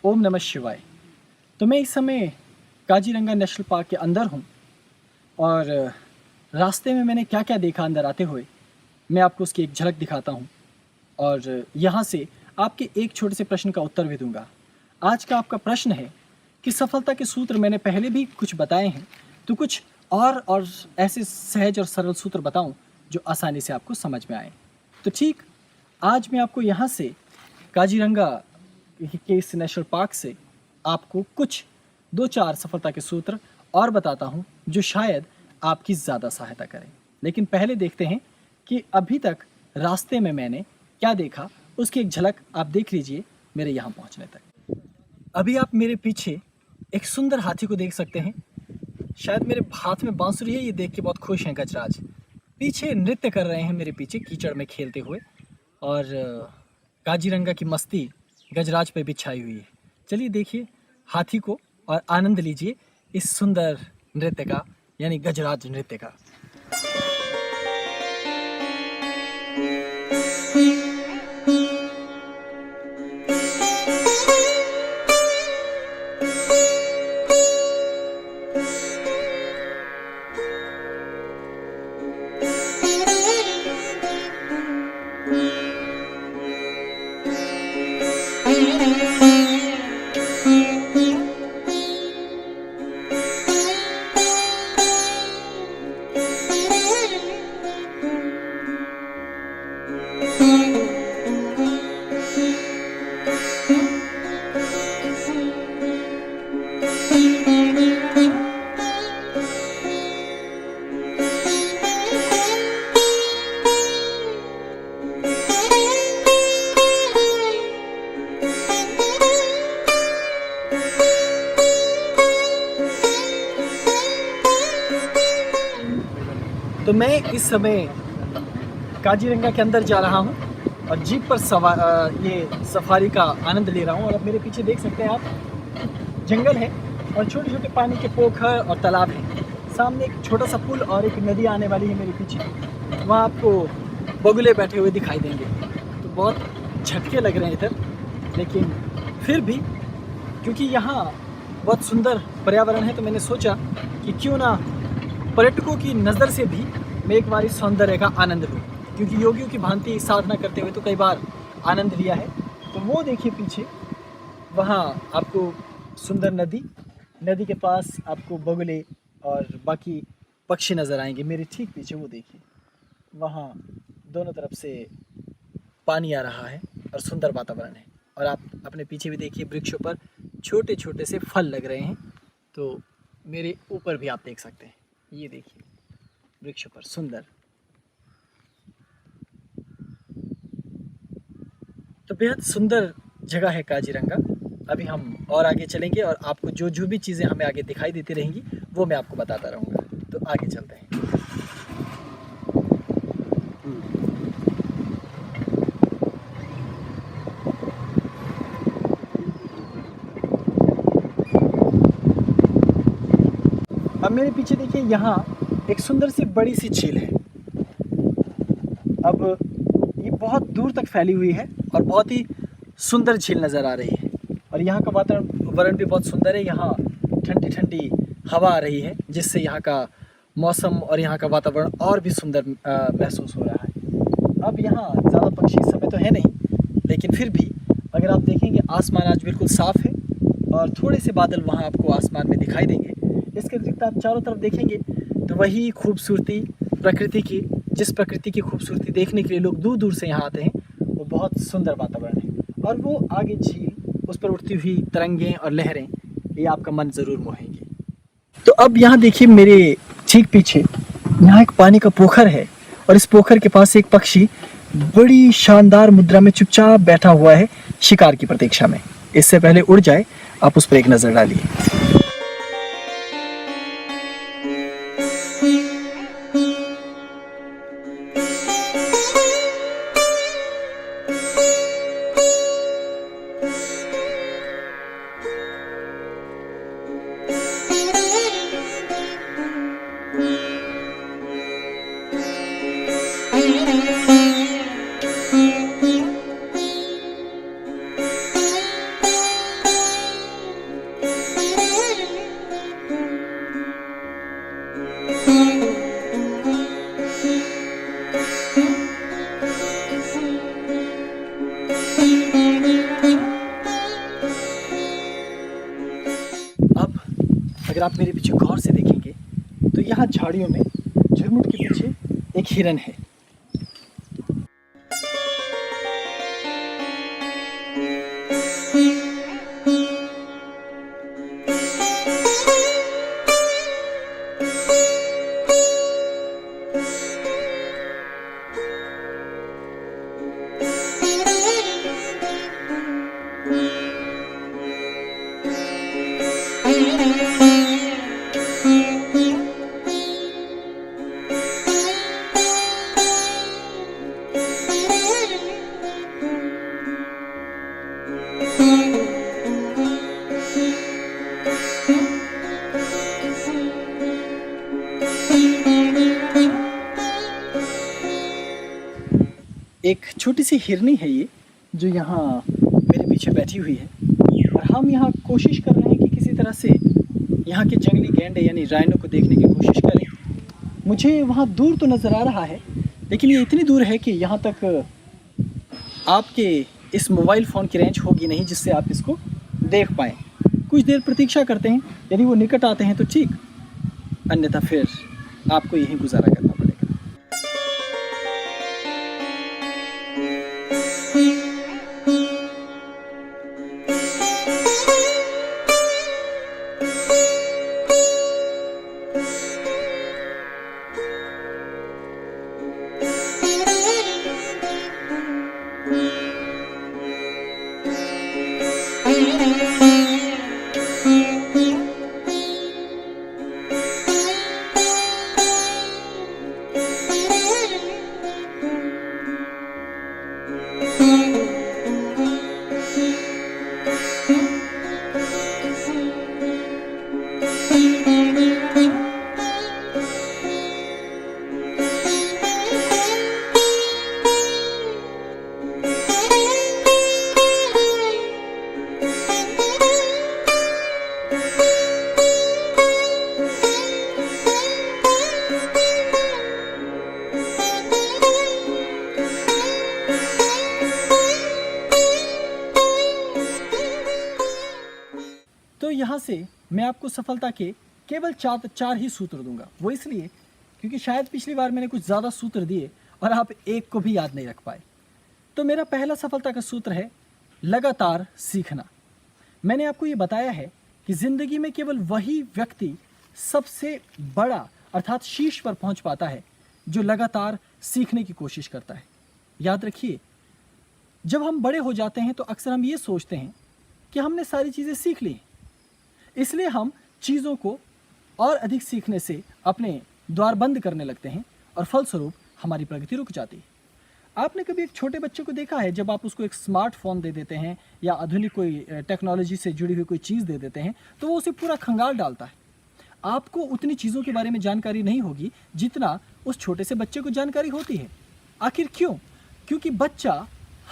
ओम नमः शिवाय। तो मैं इस समय काजीरंगा नेशनल पार्क के अंदर हूँ और रास्ते में मैंने क्या क्या देखा अंदर आते हुए मैं आपको उसकी एक झलक दिखाता हूँ और यहाँ से आपके एक छोटे से प्रश्न का उत्तर भी दूंगा। आज का आपका प्रश्न है कि सफलता के सूत्र मैंने पहले भी कुछ बताए हैं, तो कुछ और ऐसे सहज और सरल सूत्र बताऊं जो आसानी से आपको समझ में आए। तो ठीक आज मैं आपको यहाँ से काजीरंगा के इस नेशनल पार्क से आपको कुछ 2-4 सफलता के सूत्र और बताता हूँ जो शायद आपकी ज़्यादा सहायता करें। लेकिन पहले देखते हैं कि अभी तक रास्ते में मैंने क्या देखा, उसकी एक झलक आप देख लीजिए मेरे यहाँ पहुँचने तक। अभी आप मेरे पीछे एक सुंदर हाथी को देख सकते हैं। शायद मेरे हाथ में बांसुरी है, ये देख के बहुत खुश हैं गजराज। पीछे नृत्य कर रहे हैं मेरे पीछे कीचड़ में खेलते हुए और काजीरंगा की मस्ती गजराज पे भी छाई हुई है। चलिए देखिए हाथी को और आनंद लीजिए इस सुंदर नृत्य का, यानी गजराज नृत्य का। तो मैं इस समय काजीरंगा के अंदर जा रहा हूँ और जीप पर ये सफारी का आनंद ले रहा हूँ। और अब मेरे पीछे देख सकते हैं आप, जंगल है और छोटे छोटे पानी के पोखर और तालाब हैं। सामने एक छोटा सा पुल और एक नदी आने वाली है मेरे पीछे, वहाँ आपको बगुले बैठे हुए दिखाई देंगे। तो बहुत झटके लग रहे हैं इधर, लेकिन फिर भी क्योंकि यहाँ बहुत सुंदर पर्यावरण है तो मैंने सोचा कि क्यों ना पर्यटकों की नज़र से भी मैं एक बार इस सौंदर्य का आनंद लूँ, क्योंकि योगियों की भांति साधना करते हुए तो कई बार आनंद लिया है। तो वो देखिए पीछे, वहाँ आपको सुंदर नदी के पास आपको बगुले और बाकी पक्षी नज़र आएंगे। मेरे ठीक पीछे वो देखिए, वहाँ दोनों तरफ से पानी आ रहा है और सुंदर वातावरण है। और आप अपने पीछे भी देखिए, वृक्षों पर छोटे छोटे से फल लग रहे हैं। तो मेरे ऊपर भी आप देख सकते हैं, ये देखिए वृक्षों पर सुंदर। तो बेहद सुंदर जगह है काजीरंगा। अभी हम और आगे चलेंगे और आपको जो जो भी चीज़ें हमें आगे दिखाई देती रहेंगी वो मैं आपको बताता रहूँगा। तो आगे चलते हैं। अब मेरे पीछे देखिए, यहाँ एक सुंदर सी बड़ी सी झील है। अब ये बहुत दूर तक फैली हुई है और बहुत ही सुंदर झील नज़र आ रही है। और यहाँ का वातावरण भी बहुत सुंदर है। यहाँ ठंडी ठंडी हवा आ रही है, जिससे यहाँ का मौसम और यहाँ का वातावरण और भी सुंदर महसूस हो रहा है। अब यहाँ ज़्यादा पक्षी इस समय तो है नहीं, लेकिन फिर भी अगर आप देखेंगे आसमान आज बिल्कुल साफ़ है और थोड़े से बादल वहाँ आपको आसमान में दिखाई देंगे। इसके अतिरिक्त आप चारों तरफ देखेंगे तो वही खूबसूरती प्रकृति की, जिस प्रकृति की खूबसूरती देखने के लिए लोग दूर दूर से यहाँ आते हैं, वो बहुत सुंदर वातावरण है। और वो आगे झील, उस पर उठती हुई तरंगें और लहरें, ये आपका मन ज़रूर मोहेंगे। तो अब यहाँ देखिए मेरे ठीक पीछे यहाँ एक पानी का पोखर है और इस पोखर के पास एक पक्षी बड़ी शानदार मुद्रा में चुपचाप बैठा हुआ है, शिकार की प्रतीक्षा में। इससे पहले उड़ जाए आप उस पर एक नज़र डालिए। अगर आप मेरे पीछे गौर से देखेंगे तो यहाँ झाड़ियों में झुरमुट के पीछे एक हिरन है। एक छोटी सी हिरनी है ये, जो यहाँ मेरे पीछे बैठी हुई है, और हम यहाँ कोशिश कर रहे हैं कि किसी तरह से यहाँ के जंगली गैंडे यानी राइनो को देखने की कोशिश करें। मुझे वहाँ दूर तो नज़र आ रहा है, लेकिन ये इतनी दूर है कि यहाँ तक आपके इस मोबाइल फ़ोन की रेंज होगी नहीं जिससे आप इसको देख पाएँ। कुछ देर प्रतीक्षा करते हैं, यदि वो निकट आते हैं तो ठीक, अन्यथा फिर आपको यहीं गुजारा करना पड़ेगा। तो यहाँ से मैं आपको सफलता के केवल चार ही सूत्र दूंगा। वो इसलिए क्योंकि शायद पिछली बार मैंने कुछ ज़्यादा सूत्र दिए और आप एक को भी याद नहीं रख पाए। तो मेरा पहला सफलता का सूत्र है लगातार सीखना। मैंने आपको ये बताया है कि ज़िंदगी में केवल वही व्यक्ति सबसे बड़ा अर्थात शीर्ष पर पहुंच पाता है जो लगातार सीखने की कोशिश करता है। याद रखिए, जब हम बड़े हो जाते हैं तो अक्सर हम ये सोचते हैं कि हमने सारी चीज़ें सीख ली, इसलिए हम चीज़ों को और अधिक सीखने से अपने द्वार बंद करने लगते हैं और फलस्वरूप हमारी प्रगति रुक जाती है। आपने कभी एक छोटे बच्चे को देखा है, जब आप उसको एक स्मार्टफोन दे देते हैं या आधुनिक कोई टेक्नोलॉजी से जुड़ी हुई कोई चीज़ दे देते हैं तो वो उसे पूरा खंगाल डालता है। आपको उतनी चीज़ों के बारे में जानकारी नहीं होगी जितना उस छोटे से बच्चे को जानकारी होती है। आखिर क्यों? क्योंकि बच्चा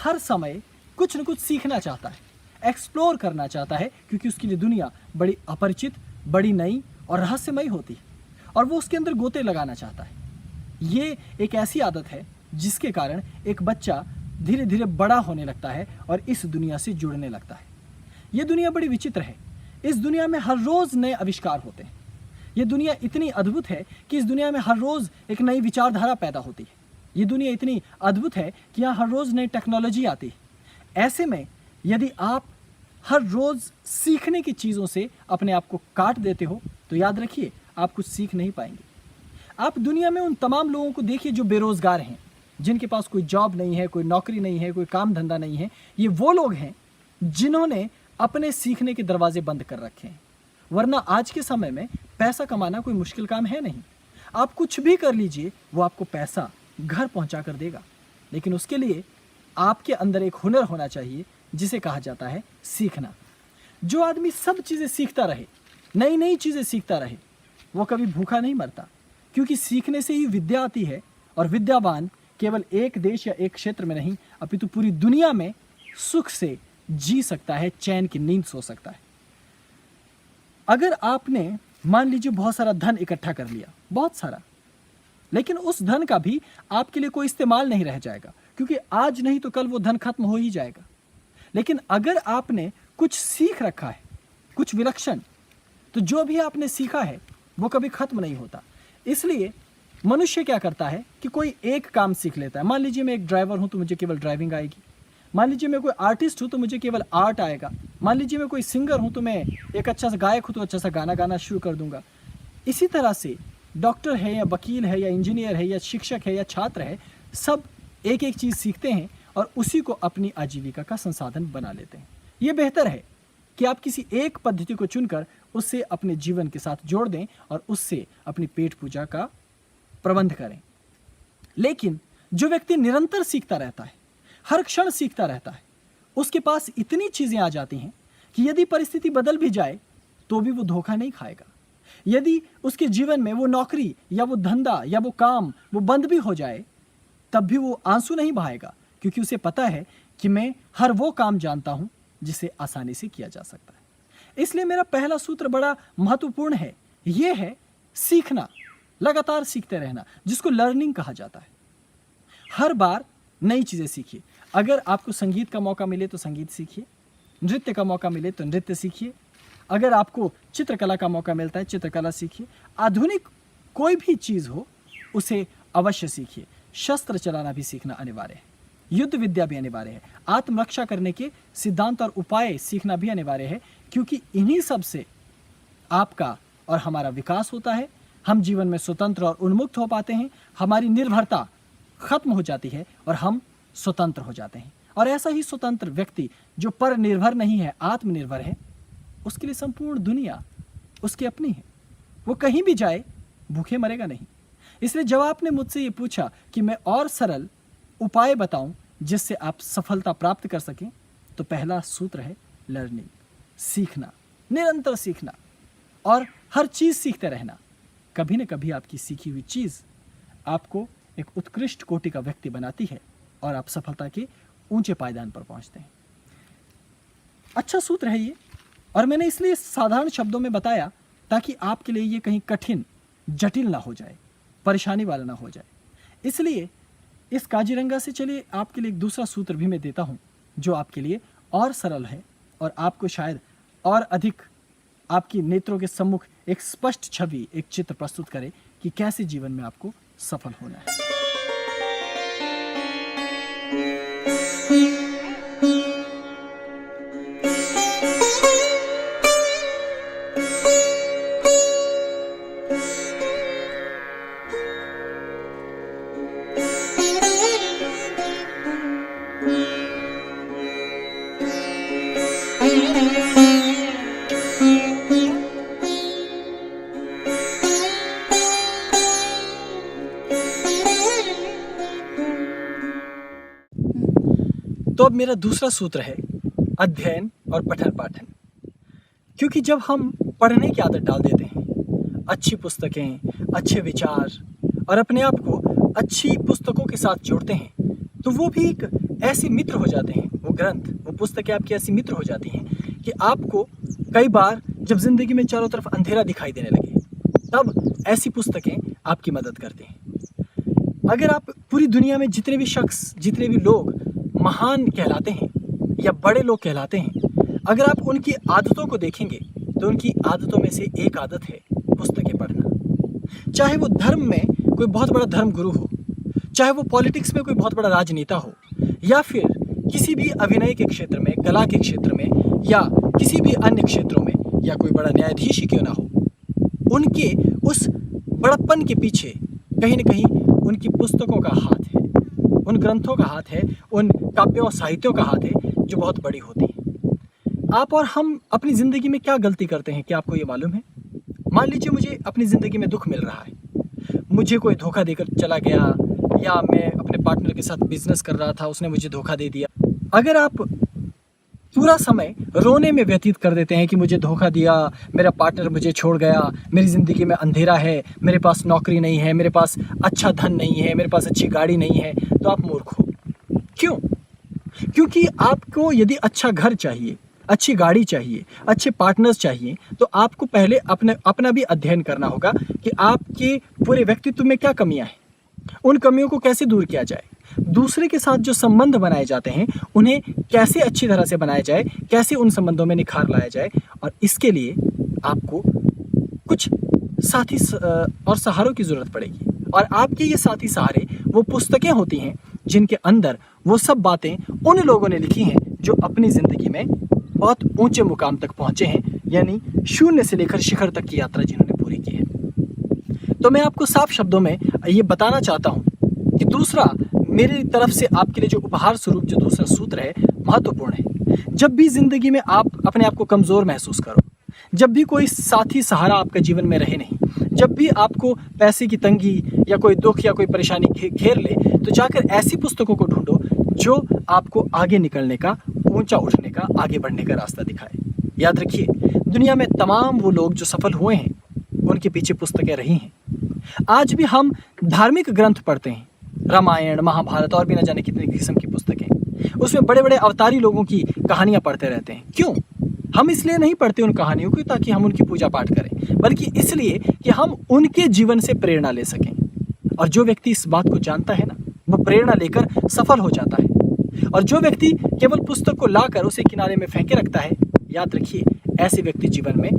हर समय कुछ न कुछ सीखना चाहता है, एक्सप्लोर करना चाहता है, क्योंकि उसके लिए दुनिया बड़ी अपरिचित, बड़ी नई और रहस्यमयी होती है और वो उसके अंदर गोते लगाना चाहता है। ये एक ऐसी आदत है जिसके कारण एक बच्चा धीरे धीरे बड़ा होने लगता है और इस दुनिया से जुड़ने लगता है। ये दुनिया बड़ी विचित्र है। इस दुनिया में हर रोज़ नए आविष्कार होते हैं। ये दुनिया इतनी अद्भुत है कि इस दुनिया में हर रोज़ एक नई विचारधारा पैदा होती है। ये दुनिया इतनी अद्भुत है कि यहाँ हर रोज़ नई टेक्नोलॉजी आती है। ऐसे में यदि आप हर रोज़ सीखने की चीज़ों से अपने आप को काट देते हो तो याद रखिए, आप कुछ सीख नहीं पाएंगे। आप दुनिया में उन तमाम लोगों को देखिए जो बेरोज़गार हैं, जिनके पास कोई जॉब नहीं है, कोई नौकरी नहीं है, कोई काम धंधा नहीं है। ये वो लोग हैं जिन्होंने अपने सीखने के दरवाजे बंद कर रखे हैं। वरना आज के समय में पैसा कमाना कोई मुश्किल काम है नहीं। आप कुछ भी कर लीजिए, वो आपको पैसा घर पहुंचा कर देगा, लेकिन उसके लिए आपके अंदर एक हुनर होना चाहिए जिसे कहा जाता है सीखना। जो आदमी सब चीज़ें सीखता रहे, नई नई चीज़ें सीखता रहे, वो कभी भूखा नहीं मरता, क्योंकि सीखने से ही विद्या आती है और विद्यावान केवल एक देश या एक क्षेत्र में नहीं अपितु पूरी दुनिया में सुख से जी सकता है, चैन की नींद सो सकता है। अगर आपने मान लीजिए बहुत सारा धन इकट्ठा कर लिया, बहुत सारा, लेकिन उस धन का भी आपके लिए कोई इस्तेमाल नहीं रह जाएगा, क्योंकि आज नहीं तो कल वो धन खत्म हो ही जाएगा। लेकिन अगर आपने कुछ सीख रखा है, कुछ विलक्षण, तो जो भी आपने सीखा है वो कभी खत्म नहीं होता। इसलिए मनुष्य क्या करता है कि कोई एक काम सीख लेता है। मान लीजिए मैं एक ड्राइवर हूँ तो मुझे केवल ड्राइविंग आएगी। मान लीजिए मैं कोई आर्टिस्ट हूँ तो मुझे केवल आर्ट आएगा। मान लीजिए मैं कोई सिंगर हूँ तो मैं एक अच्छा सा गायक हूँ तो अच्छा सा गाना गाना शुरू कर दूंगा। इसी तरह से डॉक्टर है या वकील है या इंजीनियर है या शिक्षक है या छात्र है, सब एक एक चीज़ सीखते हैं और उसी को अपनी आजीविका का संसाधन बना लेते हैं। ये बेहतर है कि आप किसी एक पद्धति को चुनकर उससे अपने जीवन के साथ जोड़ दें और उससे अपनी पेट पूजा का प्रबंध करें। लेकिन जो व्यक्ति निरंतर सीखता रहता है, हर क्षण सीखता रहता है, उसके पास इतनी चीज़ें आ जाती हैं कि यदि परिस्थिति बदल भी जाए तो भी वो धोखा नहीं खाएगा। यदि उसके जीवन में वो नौकरी या वो धंधा या वो काम वो बंद भी हो जाए तब भी वो आंसू नहीं बहाएगा, क्योंकि उसे पता है कि मैं हर वो काम जानता हूं जिसे आसानी से किया जा सकता है। इसलिए मेरा पहला सूत्र बड़ा महत्वपूर्ण है। यह है सीखना, लगातार सीखते रहना, जिसको लर्निंग कहा जाता है। हर बार नई चीज़ें सीखिए। अगर आपको संगीत का मौका मिले तो संगीत सीखिए, नृत्य का मौका मिले तो नृत्य सीखिए, अगर आपको चित्रकला का मौका मिलता है चित्रकला सीखिए। आधुनिक कोई भी चीज़ हो उसे अवश्य सीखिए। शस्त्र चलाना भी सीखना अनिवार्य है, युद्ध विद्या भी अनिवार्य है, आत्मरक्षा करने के सिद्धांत और उपाय सीखना भी अनिवार्य है, क्योंकि इन्हीं सब से आपका और हमारा विकास होता है। हम जीवन में स्वतंत्र और उन्मुक्त हो पाते हैं, हमारी निर्भरता खत्म हो जाती है और हम स्वतंत्र हो जाते हैं। और ऐसा ही स्वतंत्र व्यक्ति जो पर निर्भर नहीं है, आत्मनिर्भर है, उसके लिए संपूर्ण दुनिया उसकी अपनी है। वो कहीं भी जाए भूखे मरेगा नहीं। इसलिए जब आपने मुझसे ये पूछा कि मैं और सरल उपाय बताऊं जिससे आप सफलता प्राप्त कर सकें, तो पहला सूत्र है लर्निंग, सीखना, निरंतर सीखना और हर चीज़ सीखते रहना। कभी न कभी आपकी सीखी हुई चीज़ आपको एक उत्कृष्ट कोटि का व्यक्ति बनाती है और आप सफलता के ऊंचे पायदान पर पहुंचते हैं। अच्छा सूत्र है ये, और मैंने इसलिए साधारण शब्दों में बताया ताकि आपके लिए ये कहीं कठिन जटिल ना हो जाए, परेशानी वाला ना हो जाए। इसलिए इस काजीरंगा से चलिए आपके लिए एक दूसरा सूत्र भी मैं देता हूँ जो आपके लिए और सरल है और आपको शायद और अधिक आपकी नेत्रों के सम्मुख एक स्पष्ट छवि, एक चित्र प्रस्तुत करे कि कैसे जीवन में आपको सफल होना है। तो अब मेरा दूसरा सूत्र है अध्ययन और पठन पाठन। क्योंकि जब हम पढ़ने की आदत डाल देते हैं, अच्छी पुस्तकें, अच्छे विचार और अपने आप को अच्छी पुस्तकों के साथ जोड़ते हैं, तो वो भी एक ऐसे मित्र हो जाते हैं, वो ग्रंथ, वो पुस्तकें आपकी ऐसी मित्र हो जाती हैं कि आपको कई बार जब जिंदगी में चारों तरफ अंधेरा दिखाई देने लगे, तब ऐसी पुस्तकें आपकी मदद करती हैं। अगर आप पूरी दुनिया में जितने भी शख्स, जितने भी लोग महान कहलाते हैं या बड़े लोग कहलाते हैं, अगर आप उनकी आदतों को देखेंगे तो उनकी आदतों में से एक आदत है पुस्तकें पढ़ना। चाहे वो धर्म में कोई बहुत बड़ा धर्म गुरु हो, चाहे वो पॉलिटिक्स में कोई बहुत बड़ा राजनेता हो, या फिर किसी भी अभिनय के क्षेत्र में, कला के क्षेत्र में, या किसी भी अन्य क्षेत्रों में, या कोई बड़ा न्यायाधीश ही क्यों ना हो, उनके उस बड़प्पन के पीछे कहीं न कहीं उनकी पुस्तकों का हाथ है, उन ग्रंथों का हाथ है, उन काव्यों और साहित्यों का हाथ है जो बहुत बड़ी होती हैं। आप और हम अपनी ज़िंदगी में क्या गलती करते हैं, क्या आपको ये मालूम है? मान लीजिए मुझे अपनी ज़िंदगी में दुख मिल रहा है, मुझे कोई धोखा देकर चला गया, या मैं अपने पार्टनर के साथ बिजनेस कर रहा था, उसने मुझे धोखा दे दिया। अगर आप पूरा समय रोने में व्यतीत कर देते हैं कि मुझे धोखा दिया, मेरा पार्टनर मुझे छोड़ गया, मेरी ज़िंदगी में अंधेरा है, मेरे पास नौकरी नहीं है, मेरे पास अच्छा धन नहीं है, मेरे पास अच्छी गाड़ी नहीं है, तो आप मूर्ख हो। क्यों? क्योंकि आपको यदि अच्छा घर चाहिए, अच्छी गाड़ी चाहिए, अच्छे पार्टनर्स चाहिए, तो आपको पहले अपना भी अध्ययन करना होगा कि आपके पूरे व्यक्तित्व में क्या कमियां हैं, उन कमियों को कैसे दूर किया जाए, दूसरे के साथ जो संबंध बनाए जाते हैं उन्हें कैसे अच्छी तरह से बनाया जाए, कैसे उन संबंधों में निखार लाया जाए। और इसके लिए आपको कुछ और सहारों की ज़रूरत पड़ेगी। और आपके ये साथी सहारे वो पुस्तकें होती हैं जिनके अंदर वो सब बातें उन लोगों ने लिखी हैं जो अपनी ज़िंदगी में बहुत ऊंचे मुकाम तक पहुंचे हैं, यानी शून्य से लेकर शिखर तक की यात्रा जिन्होंने पूरी की है। तो मैं आपको साफ शब्दों में ये बताना चाहता हूँ कि दूसरा मेरी तरफ से आपके लिए जो उपहार स्वरूप जो दूसरा सूत्र है महत्वपूर्ण है। जब भी ज़िंदगी में आप अपने आप को कमज़ोर महसूस करो, जब भी कोई साथी सहारा आपके जीवन में रहे नहीं, जब भी आपको पैसे की तंगी या कोई दुख या कोई परेशानी घेर ले, तो जाकर ऐसी पुस्तकों को ढूंढो जो आपको आगे निकलने का, ऊंचा उठने का, आगे बढ़ने का रास्ता दिखाए। याद रखिए, दुनिया में तमाम वो लोग जो सफल हुए हैं उनके पीछे पुस्तकें रही हैं। आज भी हम धार्मिक ग्रंथ पढ़ते हैं, रामायण, महाभारत और भी न जाने कितनी किस्म की पुस्तकें, उसमें बड़े बड़े अवतारी लोगों की कहानियां पढ़ते रहते हैं। क्यों? हम इसलिए नहीं पढ़ते उन कहानियों को ताकि हम उनकी पूजा पाठ करें, बल्कि इसलिए कि हम उनके जीवन से प्रेरणा ले सकें। और जो व्यक्ति इस बात को जानता है ना, वो प्रेरणा लेकर सफल हो जाता है। और जो व्यक्ति केवल पुस्तक को लाकर उसे किनारे में फेंके रखता है, याद रखिए, ऐसे व्यक्ति जीवन में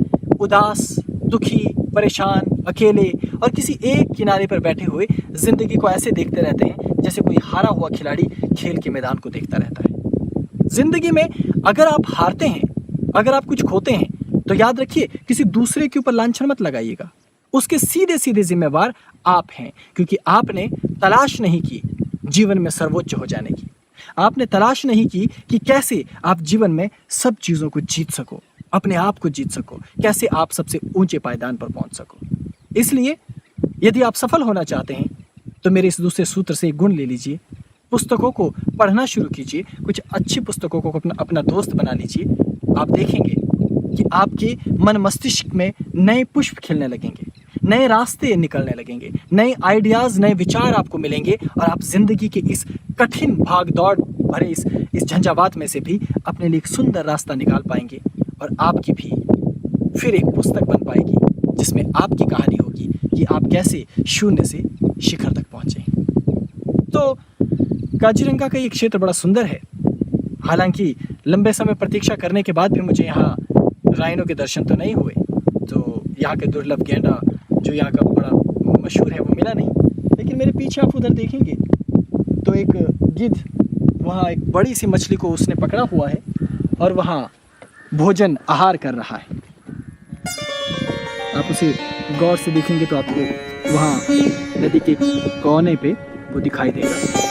उदास, दुखी, परेशान, अकेले और किसी एक किनारे पर बैठे हुए जिंदगी को ऐसे देखते रहते हैं जैसे कोई हारा हुआ खिलाड़ी खेल के मैदान को देखता रहता है। जिंदगी में अगर आप हारते हैं, अगर आप कुछ खोते हैं, तो याद रखिए, किसी दूसरे के ऊपर लांछन मत लगाइएगा। उसके सीधे सीधे जिम्मेवार आप हैं, क्योंकि आपने तलाश नहीं की जीवन में सर्वोच्च हो जाने की। आपने तलाश नहीं की कि कैसे आप जीवन में सब चीज़ों को जीत सको, अपने आप को जीत सको, कैसे आप सबसे ऊंचे पायदान पर पहुंच सको। इसलिए यदि आप सफल होना चाहते हैं तो मेरे इस दूसरे सूत्र से एक गुण ले लीजिए, पुस्तकों को पढ़ना शुरू कीजिए, कुछ अच्छी पुस्तकों को अपना दोस्त बना लीजिए। आप देखेंगे कि आपके मन मस्तिष्क में नए पुष्प खिलने लगेंगे, नए रास्ते निकलने लगेंगे, नए आइडियाज़, नए विचार आपको मिलेंगे और आप जिंदगी के इस कठिन भाग दौड़ भरे इस झंझावात में से भी अपने लिए एक सुंदर रास्ता निकाल पाएंगे। और आपकी भी फिर एक पुस्तक बन पाएगी जिसमें आपकी कहानी होगी कि आप कैसे शून्य से शिखर तक पहुँचे। तो काजीरंगा का ये क्षेत्र बड़ा सुंदर है। हालांकि लंबे समय प्रतीक्षा करने के बाद भी मुझे यहाँ राइनों के दर्शन तो नहीं हुए, तो यहाँ के दुर्लभ गेंडा जो यहाँ का बड़ा मशहूर है वो मिला नहीं। लेकिन मेरे पीछे आप उधर देखेंगे तो एक गिद्ध वहाँ एक बड़ी सी मछली को उसने पकड़ा हुआ है और वहाँ भोजन आहार कर रहा है। आप उसे गौर से देखेंगे तो आपको वहाँ नदी के कोने पे वो दिखाई देगा।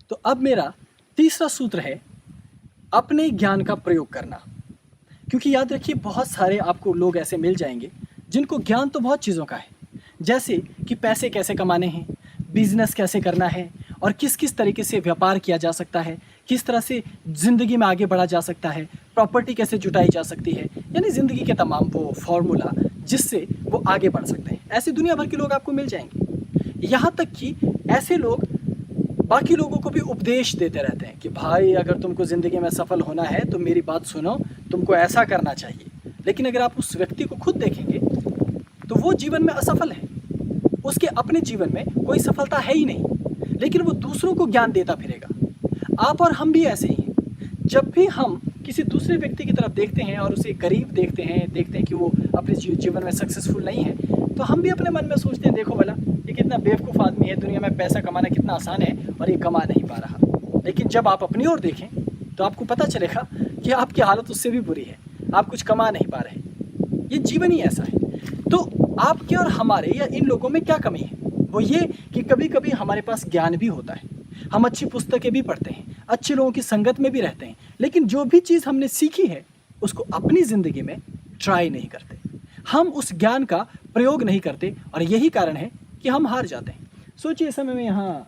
तो अब मेरा तीसरा सूत्र है अपने ज्ञान का प्रयोग करना। क्योंकि याद रखिए, बहुत सारे आपको लोग ऐसे मिल जाएंगे जिनको ज्ञान तो बहुत चीज़ों का है, जैसे कि पैसे कैसे कमाने हैं, बिजनेस कैसे करना है और किस किस तरीके से व्यापार किया जा सकता है, किस तरह से ज़िंदगी में आगे बढ़ा जा सकता है, प्रॉपर्टी कैसे जुटाई जा सकती है, यानी ज़िंदगी के तमाम वो फॉर्मूला जिससे वो आगे बढ़ सकते हैं। ऐसे दुनिया भर के लोग आपको मिल जाएंगे। यहाँ तक कि ऐसे लोग बाकी लोगों को भी उपदेश देते रहते हैं कि भाई अगर तुमको ज़िंदगी में सफल होना है तो मेरी बात सुनो, तुमको ऐसा करना चाहिए। लेकिन अगर आप उस व्यक्ति को खुद देखेंगे तो वो जीवन में असफल है, उसके अपने जीवन में कोई सफलता है ही नहीं, लेकिन वो दूसरों को ज्ञान देता फिरेगा। आप और हम भी ऐसे ही हैं। जब भी हम किसी दूसरे व्यक्ति की तरफ देखते हैं और उसे करीब देखते हैं कि वो अपने जीवन में सक्सेसफुल नहीं है, तो हम भी अपने मन में सोचते हैं, देखो भला ये कितना बेवकूफ़ आदमी है, दुनिया में पैसा कमाना कितना आसान है और ये कमा नहीं पा रहा। लेकिन जब आप अपनी ओर देखें तो आपको पता चलेगा कि आपकी हालत उससे भी बुरी है, आप कुछ कमा नहीं पा रहे। ये जीवन ही ऐसा है। तो आपके और हमारे या इन लोगों में क्या कमी है? वो ये कि कभी कभी हमारे पास ज्ञान भी होता है, हम अच्छी पुस्तकें भी पढ़ते हैं, अच्छे लोगों की संगत में भी रहते हैं, लेकिन जो भी चीज़ हमने सीखी है उसको अपनी ज़िंदगी में ट्राई नहीं करते, हम उस ज्ञान का प्रयोग नहीं करते, और यही कारण है कि हम हार जाते हैं। सोचिए, इस समय मैं यहाँ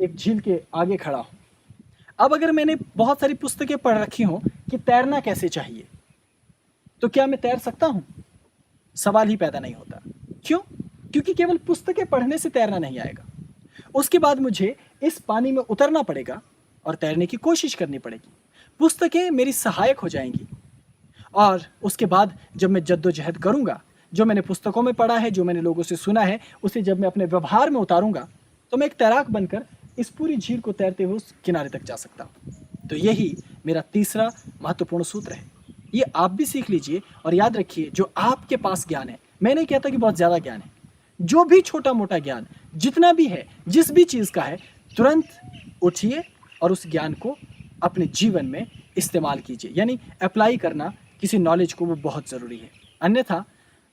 एक झील के आगे खड़ा हूँ। अब अगर मैंने बहुत सारी पुस्तकें पढ़ रखी हों कि तैरना कैसे चाहिए, तो क्या मैं तैर सकता हूँ? सवाल ही पैदा नहीं होता। क्यों? क्योंकि केवल पुस्तकें पढ़ने से तैरना नहीं आएगा। उसके बाद मुझे इस पानी में उतरना पड़ेगा और तैरने की कोशिश करनी पड़ेगी। पुस्तकें मेरी सहायक हो जाएंगी, और उसके बाद जब मैं जद्दोजहद करूंगा, जो मैंने पुस्तकों में पढ़ा है, जो मैंने लोगों से सुना है, उसे जब मैं अपने व्यवहार में उतारूंगा, तो मैं एक तैराक बनकर इस पूरी झील को तैरते हुए उस किनारे तक जा सकता हूँ। तो यही मेरा तीसरा महत्वपूर्ण सूत्र है। ये आप भी सीख लीजिए और याद रखिए, जो आपके पास ज्ञान है, मैं नहीं कहता कि बहुत ज़्यादा ज्ञान है, जो भी छोटा मोटा ज्ञान जितना भी है, जिस भी चीज़ का है, तुरंत उठिए और उस ज्ञान को अपने जीवन में इस्तेमाल कीजिए। यानी अप्लाई करना किसी नॉलेज को, वो बहुत ज़रूरी है। अन्यथा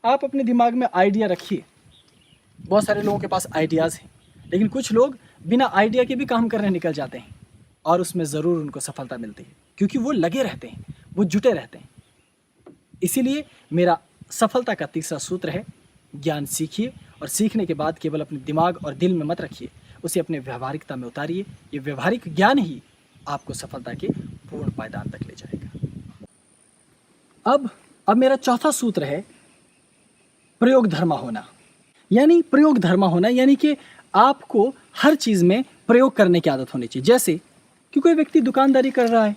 आप अपने दिमाग में आइडिया रखिए। बहुत सारे लोगों के पास आइडियाज़ हैं, लेकिन कुछ लोग बिना आइडिया के भी काम करने निकल जाते हैं, और उसमें ज़रूर उनको सफलता मिलती है, क्योंकि वो लगे रहते हैं, वो जुटे रहते हैं। इसीलिए मेरा सफलता का तीसरा सूत्र है, ज्ञान सीखिए, और सीखने के बाद केवल अपने दिमाग और दिल में मत रखिए, उसे अपने व्यवहारिकता में उतारिए। ये व्यवहारिक ज्ञान ही आपको सफलता के पूर्ण पायदान तक ले जाएगा। अब मेरा चौथा सूत्र है प्रयोग धर्मा होना। यानी प्रयोग धर्मा होना, यानी कि आपको हर चीज़ में प्रयोग करने की आदत होनी चाहिए। जैसे कि कोई व्यक्ति दुकानदारी कर रहा है,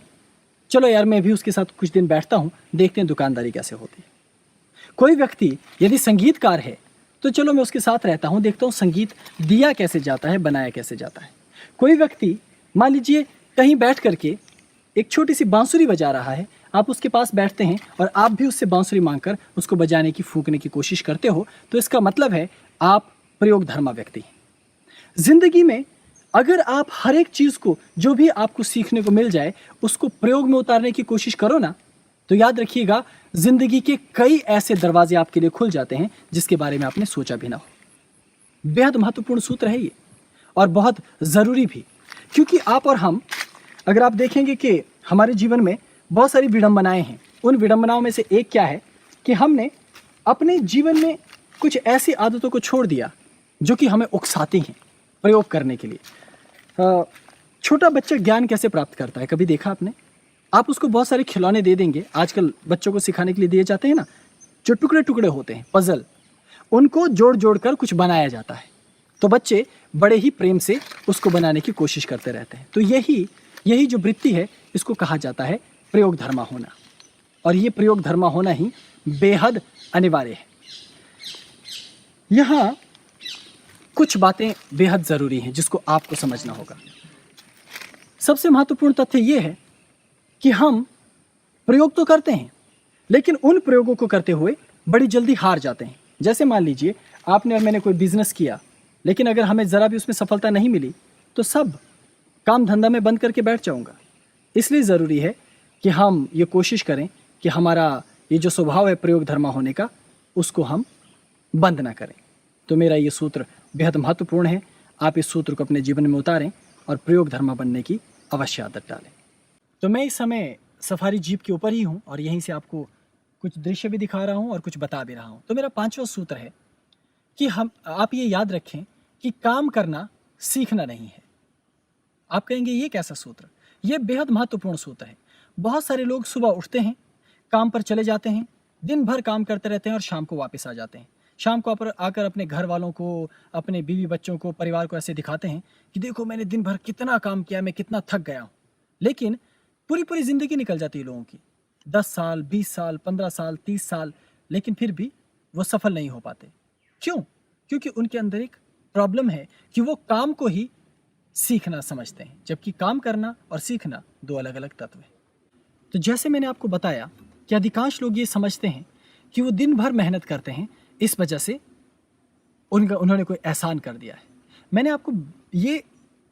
चलो यार मैं भी उसके साथ कुछ दिन बैठता हूँ, देखते हैं दुकानदारी कैसे होती है। कोई व्यक्ति यदि संगीतकार है, तो चलो मैं उसके साथ रहता हूँ, देखता हूँ संगीत दिया कैसे जाता है, बनाया कैसे जाता है। कोई व्यक्ति मान लीजिए कहीं बैठ करके एक छोटी सी बांसुरी बजा रहा है, आप उसके पास बैठते हैं और आप भी उससे बांसुरी मांगकर उसको बजाने की, फूंकने की कोशिश करते हो, तो इसका मतलब है आप प्रयोग धर्मा व्यक्ति हैं। जिंदगी में अगर आप हर एक चीज़ को, जो भी आपको सीखने को मिल जाए, उसको प्रयोग में उतारने की कोशिश करो ना, तो याद रखिएगा जिंदगी के कई ऐसे दरवाजे आपके लिए खुल जाते हैं जिसके बारे में आपने सोचा भी ना हो। बेहद महत्वपूर्ण सूत्र है ये, और बहुत ज़रूरी भी, क्योंकि आप और हम, अगर आप देखेंगे कि हमारे जीवन में बहुत सारी विडंबनाएं हैं, उन विडंबनाओं में से एक क्या है कि हमने अपने जीवन में कुछ ऐसी आदतों को छोड़ दिया जो कि हमें उकसाती हैं प्रयोग करने के लिए। छोटा बच्चा ज्ञान कैसे प्राप्त करता है, कभी देखा आपने? आप उसको बहुत सारे खिलौने दे देंगे, आजकल बच्चों को सिखाने के लिए दिए जाते हैं ना, जो टुकड़े टुकड़े होते हैं, पजल, उनको जोड़ जोड़ कर कुछ बनाया जाता है, तो बच्चे बड़े ही प्रेम से उसको बनाने की कोशिश करते रहते हैं। तो यही जो वृत्ति है, इसको कहा जाता है प्रयोग धर्मा होना, और ये प्रयोग धर्मा होना ही बेहद अनिवार्य है। यहाँ कुछ बातें बेहद ज़रूरी हैं जिसको आपको समझना होगा। सबसे महत्वपूर्ण तथ्य ये है कि हम प्रयोग तो करते हैं, लेकिन उन प्रयोगों को करते हुए बड़ी जल्दी हार जाते हैं। जैसे मान लीजिए आपने और मैंने कोई बिजनेस किया, लेकिन अगर हमें ज़रा भी उसमें सफलता नहीं मिली, तो सब काम धंधा में बंद करके बैठ जाऊंगा। इसलिए ज़रूरी है कि हम ये कोशिश करें कि हमारा ये जो स्वभाव है प्रयोग धर्मा होने का, उसको हम बंद ना करें। तो मेरा ये सूत्र बेहद महत्वपूर्ण है। आप इस सूत्र को अपने जीवन में उतारें और प्रयोग धर्मा बनने की अवश्य आदत डालें। तो मैं इस समय सफारी जीप के ऊपर ही हूँ, और यहीं से आपको कुछ दृश्य भी दिखा रहा हूँ और कुछ बता भी रहा हूँ। तो मेरा पांचवा सूत्र है कि आप ये याद रखें कि काम करना सीखना नहीं है। आप कहेंगे ये कैसा सूत्र? ये बेहद महत्वपूर्ण सूत्र है। बहुत सारे लोग सुबह उठते हैं, काम पर चले जाते हैं, दिन भर काम करते रहते हैं और शाम को वापस आ जाते हैं। शाम को आकर अपने घर वालों को, अपने बीवी बच्चों को, परिवार को ऐसे दिखाते हैं कि देखो मैंने दिन भर कितना काम किया, मैं कितना थक गया हूँ। लेकिन पूरी ज़िंदगी निकल जाती है लोगों की, 10 साल, 20 साल, 15 साल, 30 साल, लेकिन फिर भी वो सफल नहीं हो पाते। क्यों? क्योंकि उनके अंदर एक प्रॉब्लम है कि वो काम को ही सीखना समझते हैं, जबकि काम करना और सीखना दो अलग अलग तत्व हैं। तो जैसे मैंने आपको बताया कि अधिकांश लोग ये समझते हैं कि वो दिन भर मेहनत करते हैं, इस वजह से उन्होंने कोई एहसान कर दिया है। मैंने आपको ये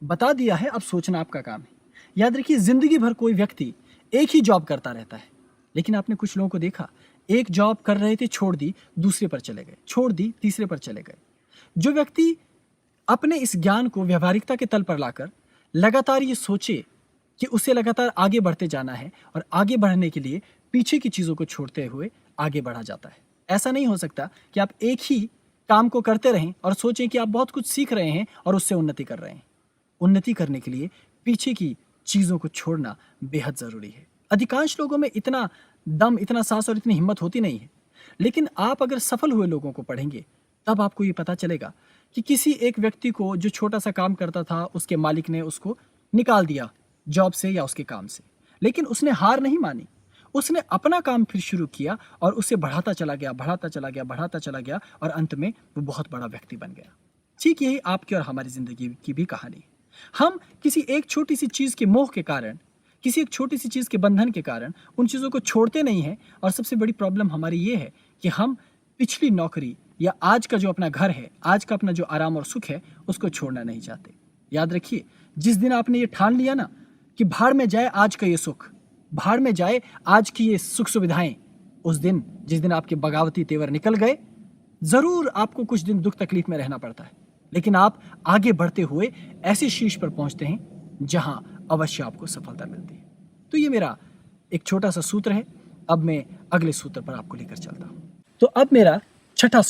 बता दिया है, अब सोचना आपका काम है। याद रखिए, जिंदगी भर कोई व्यक्ति एक ही जॉब करता रहता है, लेकिन आपने कुछ लोगों को देखा, एक जॉब कर रहे थे, छोड़ दी, दूसरे पर चले गए, छोड़ दी, तीसरे पर चले गए। जो व्यक्ति अपने इस ज्ञान को व्यवहारिकता के तल पर लाकर लगातार ये सोचे कि उसे लगातार आगे बढ़ते जाना है और आगे बढ़ने के लिए पीछे की चीज़ों को छोड़ते हुए आगे बढ़ा जाता है। ऐसा नहीं हो सकता कि आप एक ही काम को करते रहें और सोचें कि आप बहुत कुछ सीख रहे हैं और उससे उन्नति कर रहे हैं। उन्नति करने के लिए पीछे की चीज़ों को छोड़ना बेहद ज़रूरी है। अधिकांश लोगों में इतना दम, इतना साहस और इतनी हिम्मत होती नहीं है। लेकिन आप अगर सफल हुए लोगों को पढ़ेंगे, तब आपको ये पता चलेगा कि किसी एक व्यक्ति को जो छोटा-सा काम करता था, उसके मालिक ने उसको निकाल दिया जॉब से या उसके काम से। लेकिन उसने हार नहीं मानी। उसने अपना काम फिर शुरू किया और उसे बढ़ाता चला गया, बढ़ाता चला गया, बढ़ाता चला गया और अंत में वो बहुत बड़ा व्यक्ति बन गया। ठीक यही आपकी और हमारी ज़िंदगी की भी कहानी है। हम किसी एक छोटी-सी चीज़ के मोह के कारण, किसी एक छोटी-सी चीज़ के बंधन के कारण उन चीज़ों को छोड़ते नहीं हैं और सबसे बड़ी प्रॉब्लम हमारी ये है कि हम पिछली नौकरी या आज का जो अपना घर है, आज का अपना जो आराम और सुख है, उसको छोड़ना नहीं चाहते। याद रखिए, जिस दिन आपने ये ठान लिया ना कि भाड़ में जाए आज का ये सुख, भाड़ में जाए आज की ये सुख सुविधाएं, उस दिन जिस दिन आपके बगावती तेवर निकल गए, ज़रूर आपको कुछ दिन दुख तकलीफ में रहना पड़ता है, लेकिन आप आगे बढ़ते हुए ऐसे शीर्ष पर पहुंचते हैं जहां अवश्य आपको सफलता मिलती है। तो ये मेरा एक छोटा सा सूत्र है। अब मैं अगले सूत्र पर आपको लेकर चलता हूं। तो अब मेरा छठा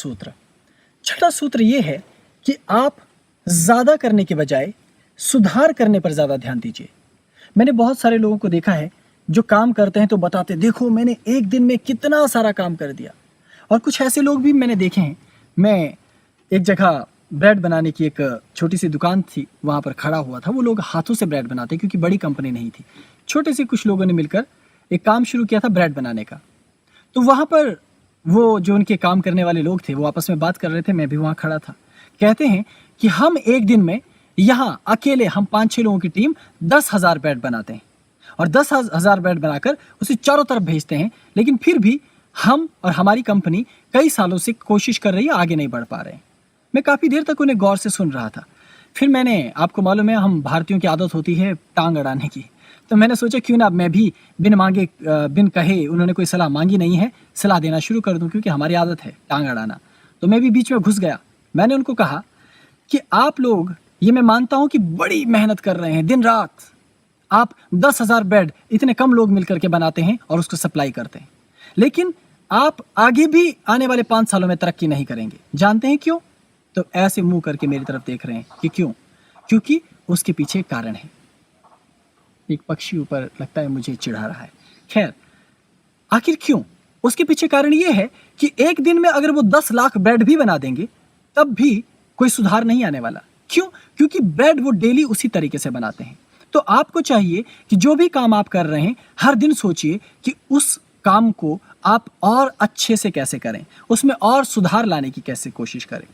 सूत्र ये है कि आप ज़्यादा करने के बजाय सुधार करने पर ज़्यादा ध्यान दीजिए। मैंने बहुत सारे लोगों को देखा है जो काम करते हैं तो बताते, देखो मैंने एक दिन में कितना सारा काम कर दिया। और कुछ ऐसे लोग भी मैंने देखे हैं। मैं एक जगह ब्रेड बनाने की एक छोटी सी दुकान थी, वहाँ पर खड़ा हुआ था। वो लोग हाथों से ब्रेड बनाते क्योंकि बड़ी कंपनी नहीं थी। छोटे से कुछ लोगों ने मिलकर एक काम शुरू किया था ब्रेड बनाने का। तो वहाँ पर वो जो उनके काम करने वाले लोग थे वो आपस में बात कर रहे थे, मैं भी वहाँ खड़ा था। कहते हैं कि हम एक दिन में यहाँ अकेले हम 5-6 लोगों की टीम 10,000 ब्रेड बनाते हैं और 10,000 ब्रेड बनाकर उसे चारों तरफ भेजते हैं, लेकिन फिर भी हम और हमारी कंपनी कई सालों से कोशिश कर रही है, आगे नहीं बढ़ पा रहे हैं। मैं काफ़ी देर तक उन्हें गौर से सुन रहा था। फिर मैंने, आपको मालूम है हम भारतीयों की आदत होती है टांग अड़ाने की, तो मैंने सोचा क्यों ना मैं भी बिन मांगे बिन कहे, उन्होंने कोई सलाह मांगी नहीं है, सलाह देना शुरू कर दूं, क्योंकि हमारी आदत है टांग अड़ाना। तो मैं भी बीच में घुस गया। मैंने उनको कहा कि आप लोग, ये मैं मानता हूं कि बड़ी मेहनत कर रहे हैं दिन रात, आप 10,000 बेड इतने कम लोग मिलकर के बनाते हैं और उसको सप्लाई करते हैं, लेकिन आप आगे भी आने वाले 5 सालों में तरक्की नहीं करेंगे। जानते हैं क्यों? तो ऐसे मुंह करके मेरी तरफ देख रहे हैं कि क्यों? क्योंकि उसके पीछे एक कारण है। एक पक्षी ऊपर लगता है मुझे चिढ़ा रहा है। खैर, आखिर क्यों? उसके पीछे कारण ये है कि एक दिन में अगर वो 10 लाख ब्रेड भी बना देंगे तब भी कोई सुधार नहीं आने वाला। क्यों? क्योंकि ब्रेड वो डेली उसी तरीके से बनाते हैं। तो आपको चाहिए कि जो भी काम आप कर रहे हैं, हर दिन सोचिए कि उस काम को आप और अच्छे से कैसे करें, उसमें और सुधार लाने की कैसे कोशिश करें।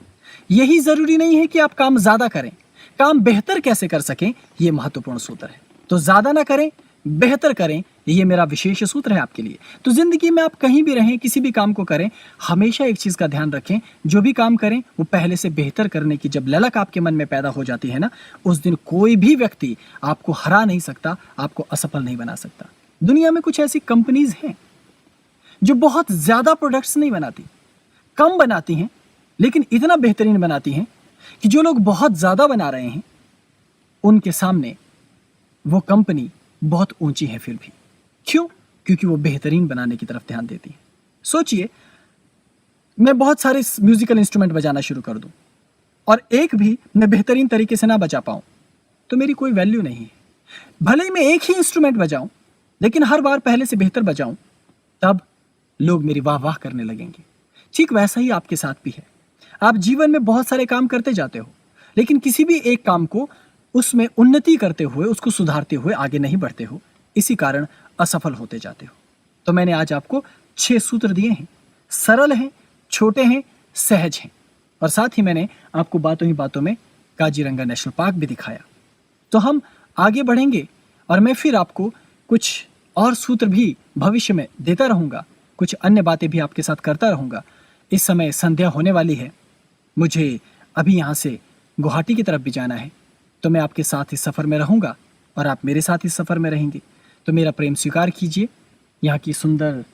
यही जरूरी नहीं है कि आप काम ज्यादा करें, काम बेहतर कैसे कर सकें, यह महत्वपूर्ण सूत्र है। तो ज्यादा ना करें, बेहतर करें, ये मेरा विशेष सूत्र है आपके लिए। तो जिंदगी में आप कहीं भी रहें, किसी भी काम को करें, हमेशा एक चीज का ध्यान रखें, जो भी काम करें वो पहले से बेहतर करने की जब ललक आपके मन में पैदा हो जाती है ना, उस दिन कोई भी व्यक्ति आपको हरा नहीं सकता, आपको असफल नहीं बना सकता। दुनिया में कुछ ऐसी कंपनीज हैं जो बहुत ज्यादा प्रोडक्ट्स नहीं बनाती, कम बनाती हैं, लेकिन इतना बेहतरीन बनाती हैं कि जो लोग बहुत ज्यादा बना रहे हैं उनके सामने वो कंपनी बहुत ऊंची है फिर भी। क्यों? क्योंकि वो बेहतरीन बनाने की तरफ ध्यान देती है। सोचिए, मैं बहुत सारे म्यूजिकल इंस्ट्रूमेंट बजाना शुरू कर दूं और एक भी मैं बेहतरीन तरीके से ना बजा पाऊं, तो मेरी कोई वैल्यू नहीं है। भले ही मैं एक ही इंस्ट्रूमेंट बजाऊं, लेकिन हर बार पहले से बेहतर बजाऊं, तब लोग मेरी वाह वाह करने लगेंगे। ठीक वैसा ही आपके साथ भी है। आप जीवन में बहुत सारे काम करते जाते हो, लेकिन किसी भी एक काम को उसमें उन्नति करते हुए, उसको सुधारते हुए आगे नहीं बढ़ते हो, इसी कारण असफल होते जाते हो। तो मैंने आज आपको 6 सूत्र दिए हैं, सरल हैं, छोटे हैं, सहज हैं, और साथ ही मैंने आपको बातों ही बातों में काजीरंगा नेशनल पार्क भी दिखाया। तो हम आगे बढ़ेंगे और मैं फिर आपको कुछ और सूत्र भी भविष्य में देता रहूंगा, कुछ अन्य बातें भी आपके साथ करता रहूंगा। इस समय संध्या होने वाली है, मुझे अभी यहाँ से गुवाहाटी की तरफ भी जाना है, तो मैं आपके साथ इस सफ़र में रहूँगा और आप मेरे साथ इस सफ़र में रहेंगे। तो मेरा प्रेम स्वीकार कीजिए, यहाँ की सुंदर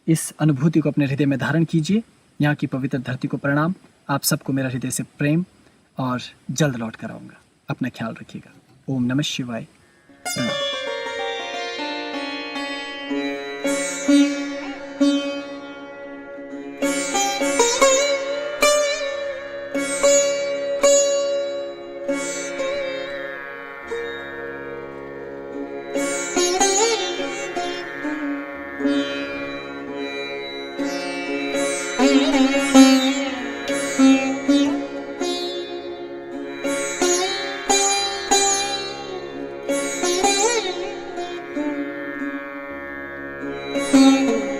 इस अनुभूति को अपने हृदय में धारण कीजिए। यहाँ की पवित्र धरती को प्रणाम। आप सबको मेरा हृदय से प्रेम, और जल्द लौट कर आऊँगा। अपना ख्याल रखिएगा। ओम नमः शिवाय। प्रणाम। है।